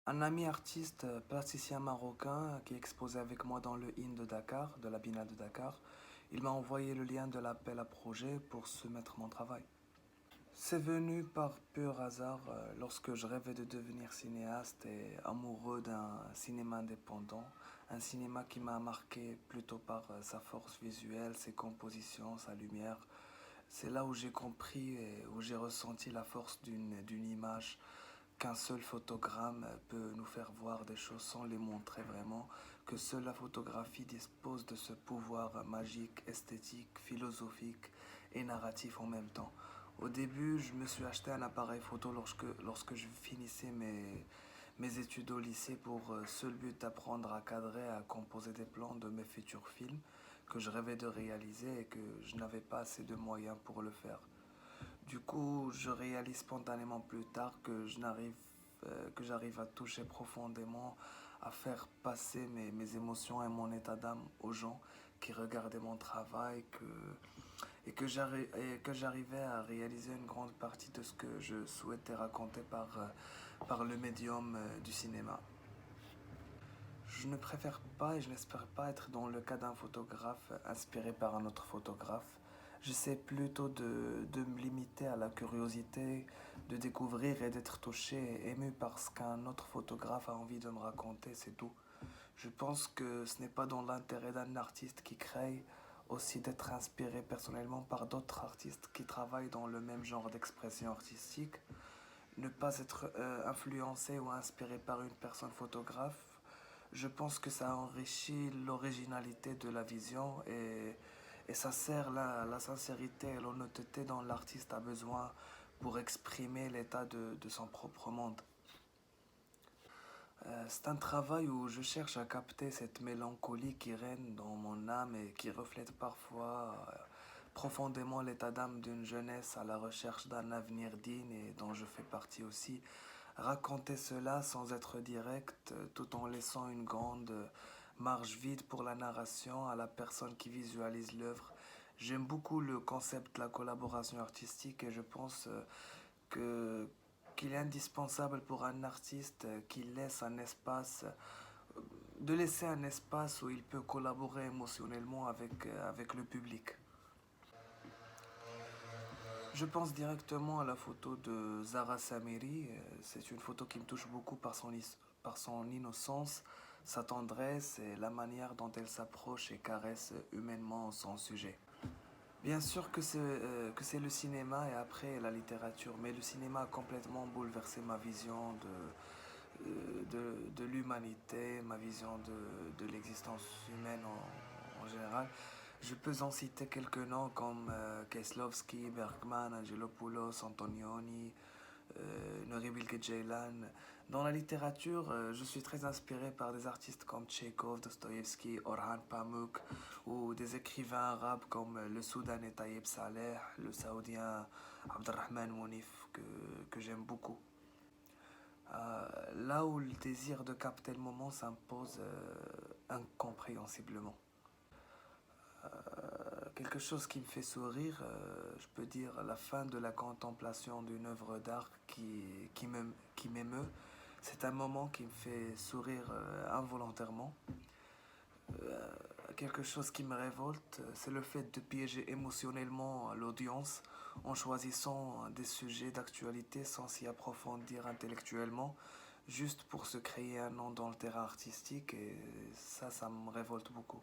Un ami artiste plasticien marocain qui exposait avec moi dans le IN de Dakar, de la Bina de Dakar, il m'a envoyé le lien de l'appel à projet pour soumettre mon travail. C'est venu par pur hasard lorsque je rêvais de devenir cinéaste et amoureux d'un cinéma indépendant, un cinéma qui m'a marqué plutôt par sa force visuelle, ses compositions, sa lumière. C'est là où j'ai compris et où j'ai ressenti la force d'une image, qu'un seul photogramme peut nous faire voir des choses sans les montrer vraiment, que seule la photographie dispose de ce pouvoir magique, esthétique, philosophique et narratif en même temps. Au début, je me suis acheté un appareil photo lorsque je finissais mes études au lycée pour seul but d'apprendre à cadrer, à composer des plans de mes futurs films que je rêvais de réaliser et que je n'avais pas assez de moyens pour le faire. Du coup, je réalise spontanément plus tard que j'arrive à toucher profondément, à faire passer mes émotions et mon état d'âme aux gens qui regardaient mon travail, et que j'arrivais à réaliser une grande partie de ce que je souhaitais raconter par le médium du cinéma. Je ne préfère pas et je n'espère pas être dans le cas d'un photographe inspiré par un autre photographe. J'essaie plutôt de me limiter à la curiosité, de découvrir et d'être touché et ému par ce qu'un autre photographe a envie de me raconter, c'est tout. Je pense que ce n'est pas dans l'intérêt d'un artiste qui crée aussi d'être inspiré personnellement par d'autres artistes qui travaillent dans le même genre d'expression artistique. Ne pas être influencé ou inspiré par une personne photographe, je pense que ça enrichit l'originalité de la vision et ça sert la sincérité et l'honnêteté dont l'artiste a besoin pour exprimer l'état de son propre monde. C'est un travail où je cherche à capter cette mélancolie qui règne dans mon âme et qui reflète parfois profondément l'état d'âme d'une jeunesse à la recherche d'un avenir digne et dont je fais partie aussi. Raconter cela sans être direct, tout en laissant une grande marge vide pour la narration à la personne qui visualise l'œuvre. J'aime beaucoup le concept de la collaboration artistique et je pense que qu'il est indispensable pour un artiste qu'il laisse un espace, de laisser un espace où il peut collaborer émotionnellement avec le public. Je pense directement à la photo de Zara Samiri. C'est une photo qui me touche beaucoup par son innocence, sa tendresse et la manière dont elle s'approche et caresse humainement son sujet. Bien sûr que c'est le cinéma et après la littérature, mais le cinéma a complètement bouleversé ma vision de l'humanité, ma vision de l'existence humaine en général. Je peux en citer quelques noms comme Kieslowski, Bergman, Angelopoulos, Antonioni, Nuri Bilge Ceylan. Dans la littérature, je suis très inspiré par des artistes comme Tchekhov, Dostoïevski, Orhan Pamuk ou des écrivains arabes comme le Soudanais Taïeb Saleh, le Saoudien Abdelrahman Mounif que j'aime beaucoup. Là où le désir de capter le moment s'impose incompréhensiblement. Quelque chose qui me fait sourire, je peux dire la fin de la contemplation d'une œuvre d'art qui m'émeut. C'est un moment qui me fait sourire involontairement. Quelque chose qui me révolte, c'est le fait de piéger émotionnellement l'audience en choisissant des sujets d'actualité sans s'y approfondir intellectuellement, juste pour se créer un nom dans le terrain artistique, et ça me révolte beaucoup.